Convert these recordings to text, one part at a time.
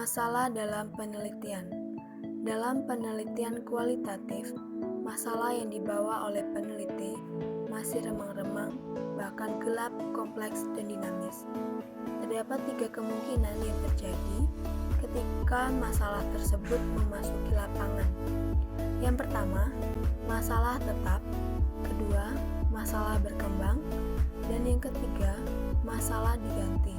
Masalah dalam penelitian. Dalam penelitian kualitatif, masalah yang dibawa oleh peneliti masih remang-remang, bahkan gelap, kompleks, dan dinamis. Terdapat 3 kemungkinan yang terjadi ketika masalah tersebut memasuki lapangan. Yang pertama, masalah tetap. Kedua, masalah berkembang. Dan yang ketiga, masalah diganti.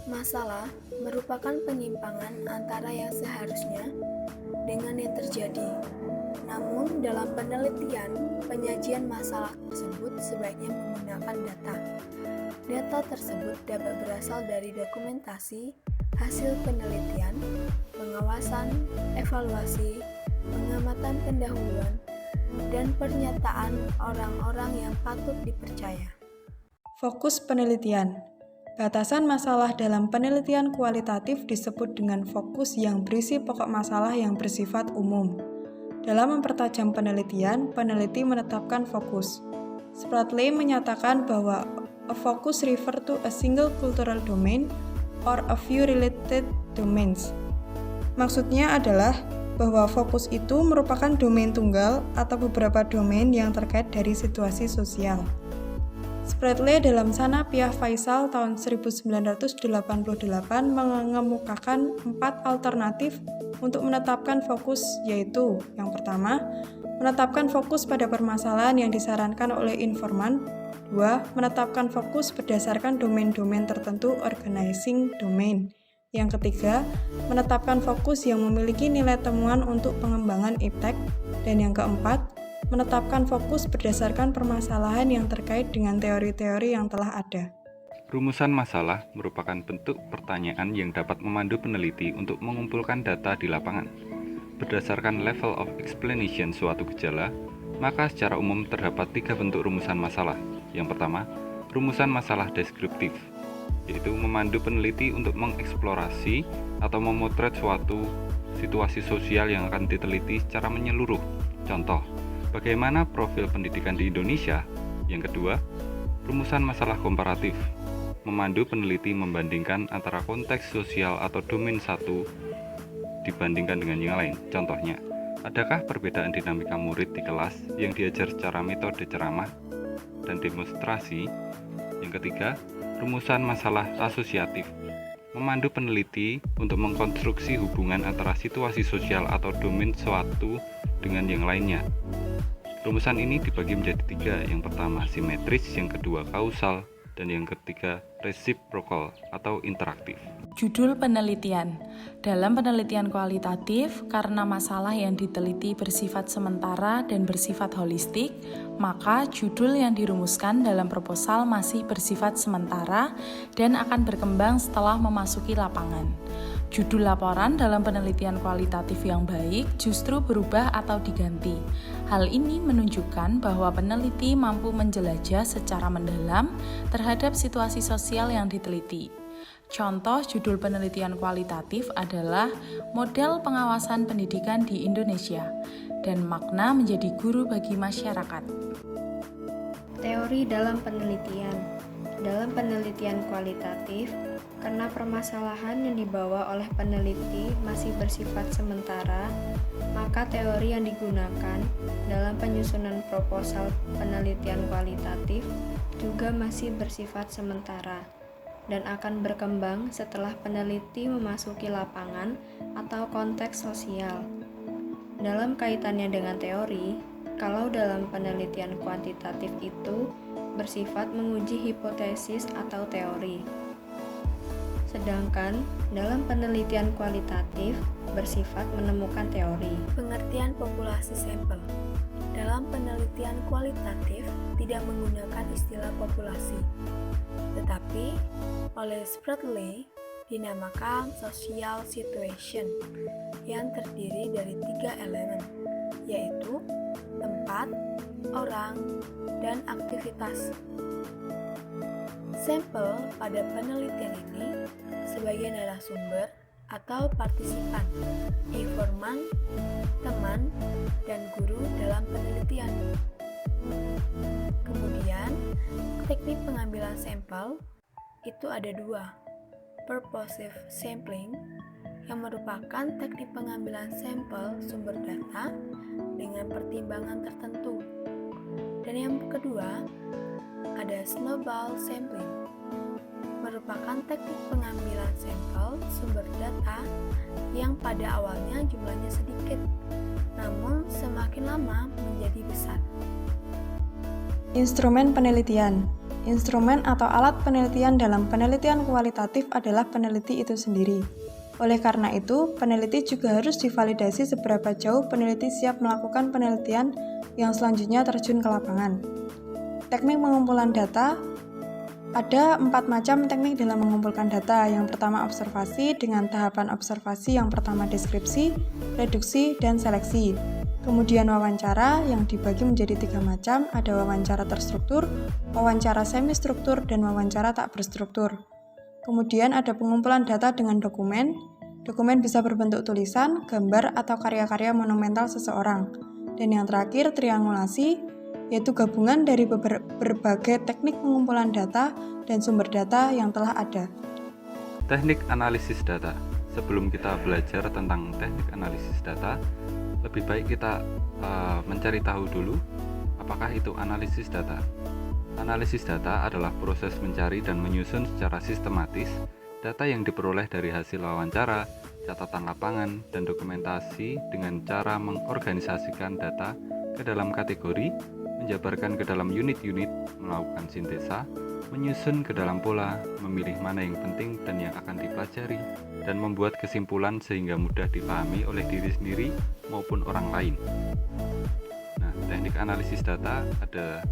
Masalah merupakan penyimpangan antara yang seharusnya dengan yang terjadi. Namun, dalam penelitian, penyajian masalah tersebut sebaiknya menggunakan data. Data tersebut dapat berasal dari dokumentasi, hasil penelitian, pengawasan, evaluasi, pengamatan pendahuluan, dan pernyataan orang-orang yang patut dipercaya. Fokus penelitian. Batasan masalah dalam penelitian kualitatif disebut dengan fokus yang berisi pokok masalah yang bersifat umum. Dalam mempertajam penelitian, peneliti menetapkan fokus. Spratly menyatakan bahwa a focus refer to a single cultural domain or a few related domains. Maksudnya adalah bahwa fokus itu merupakan domain tunggal atau beberapa domain yang terkait dari situasi sosial. Spratly dalam Sanapiyah Faisal tahun 1988 mengemukakan 4 alternatif untuk menetapkan fokus, yaitu yang pertama, menetapkan fokus pada permasalahan yang disarankan oleh informan. 2. Menetapkan fokus berdasarkan domain-domain tertentu organizing domain. Yang ketiga, menetapkan fokus yang memiliki nilai temuan untuk pengembangan iptek. Dan yang keempat, menetapkan fokus berdasarkan permasalahan yang terkait dengan teori-teori yang telah ada. Rumusan masalah merupakan bentuk pertanyaan yang dapat memandu peneliti untuk mengumpulkan data di lapangan. Berdasarkan level of explanation suatu gejala, maka secara umum terdapat 3 bentuk rumusan masalah. Yang pertama, rumusan masalah deskriptif, yaitu memandu peneliti untuk mengeksplorasi atau memotret suatu situasi sosial yang akan diteliti secara menyeluruh. Contoh, bagaimana profil pendidikan di Indonesia? Yang kedua, rumusan masalah komparatif, memandu peneliti membandingkan antara konteks sosial atau domain satu dibandingkan dengan yang lain. Contohnya, adakah perbedaan dinamika murid di kelas yang diajar secara metode ceramah dan demonstrasi? Yang ketiga, rumusan masalah asosiatif, memandu peneliti untuk mengkonstruksi hubungan antara situasi sosial atau domain suatu dengan yang lainnya. Rumusan ini dibagi menjadi 3, yang pertama simetris, yang kedua kausal, dan yang ketiga reciprocal atau interaktif. Judul penelitian. Dalam penelitian kualitatif, karena masalah yang diteliti bersifat sementara dan bersifat holistik, maka judul yang dirumuskan dalam proposal masih bersifat sementara dan akan berkembang setelah memasuki lapangan. Judul laporan dalam penelitian kualitatif yang baik justru berubah atau diganti. Hal ini menunjukkan bahwa peneliti mampu menjelajah secara mendalam terhadap situasi sosial yang diteliti. Contoh judul penelitian kualitatif adalah Model Pengawasan Pendidikan di Indonesia dan makna menjadi guru bagi masyarakat. Teori dalam penelitian. Dalam penelitian kualitatif, karena permasalahan yang dibawa oleh peneliti masih bersifat sementara, maka teori yang digunakan dalam penyusunan proposal penelitian kualitatif juga masih bersifat sementara dan akan berkembang setelah peneliti memasuki lapangan atau konteks sosial. Dalam kaitannya dengan teori, kalau dalam penelitian kuantitatif itu bersifat menguji hipotesis atau teori, sedangkan dalam penelitian kualitatif bersifat menemukan teori. Pengertian populasi sampel. Dalam penelitian kualitatif tidak menggunakan istilah populasi, tetapi oleh Spratly dinamakan social situation yang terdiri dari 3 elemen, yaitu tempat, orang, dan aktivitas. Sampel pada penelitian ini sebagai narasumber atau partisipan, informan, teman, dan guru dalam penelitian. Kemudian, teknik pengambilan sampel itu ada 2, purposive sampling yang merupakan teknik pengambilan sampel sumber data dengan pertimbangan tertentu. Dan yang kedua, ada snowball sampling, merupakan teknik pengambilan sampel sumber data yang pada awalnya jumlahnya sedikit, namun semakin lama menjadi besar. Instrumen penelitian. Instrumen atau alat penelitian dalam penelitian kualitatif adalah peneliti itu sendiri. Oleh karena itu, peneliti juga harus divalidasi seberapa jauh peneliti siap melakukan penelitian yang selanjutnya terjun ke lapangan. Teknik pengumpulan data. Ada 4 macam teknik dalam mengumpulkan data. Yang pertama observasi, dengan tahapan observasi yang pertama deskripsi, reduksi, dan seleksi. Kemudian wawancara yang dibagi menjadi 3 macam, ada wawancara terstruktur, wawancara semi-struktur, dan wawancara tak berstruktur. Kemudian ada pengumpulan data dengan dokumen. Dokumen bisa berbentuk tulisan, gambar, atau karya-karya monumental seseorang. Dan yang terakhir, triangulasi, yaitu gabungan dari berbagai teknik pengumpulan data dan sumber data yang telah ada. Teknik analisis data. Sebelum kita belajar tentang teknik analisis data, lebih baik kita mencari tahu dulu apakah itu analisis data. Analisis data adalah proses mencari dan menyusun secara sistematis data yang diperoleh dari hasil wawancara, catatan lapangan, dan dokumentasi dengan cara mengorganisasikan data ke dalam kategori, menjabarkan ke dalam unit-unit, melakukan sintesa, menyusun ke dalam pola, memilih mana yang penting dan yang akan dipelajari, dan membuat kesimpulan sehingga mudah dipahami oleh diri sendiri maupun orang lain. Nah, teknik analisis data ada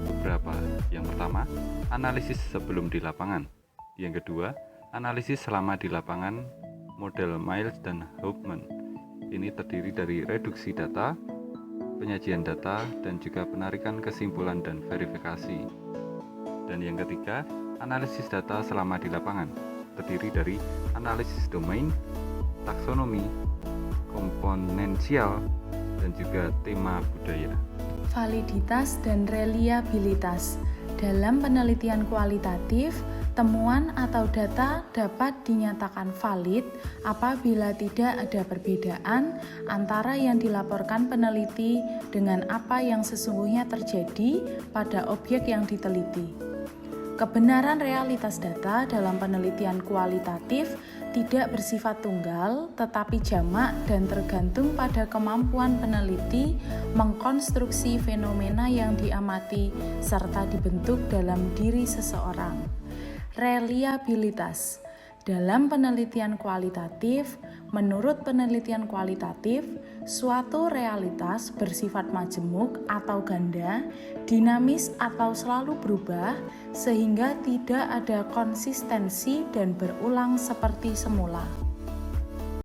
beberapa. Yang pertama, analisis sebelum di lapangan. Yang kedua, analisis selama di lapangan, model Miles dan Hoffman. Ini terdiri dari reduksi data, penyajian data, dan juga penarikan kesimpulan dan verifikasi. Dan yang ketiga, analisis data selama di lapangan, terdiri dari analisis domain, taksonomi, komponensial, dan juga tema budaya. Validitas dan reliabilitas. Dalam penelitian kualitatif, temuan atau data dapat dinyatakan valid apabila tidak ada perbedaan antara yang dilaporkan peneliti dengan apa yang sesungguhnya terjadi pada objek yang diteliti. Kebenaran realitas data dalam penelitian kualitatif tidak bersifat tunggal, tetapi jamak dan tergantung pada kemampuan peneliti mengkonstruksi fenomena yang diamati serta dibentuk dalam diri seseorang. Reliabilitas. Dalam penelitian kualitatif, menurut penelitian kualitatif, suatu realitas bersifat majemuk atau ganda, dinamis atau selalu berubah, sehingga tidak ada konsistensi dan berulang seperti semula.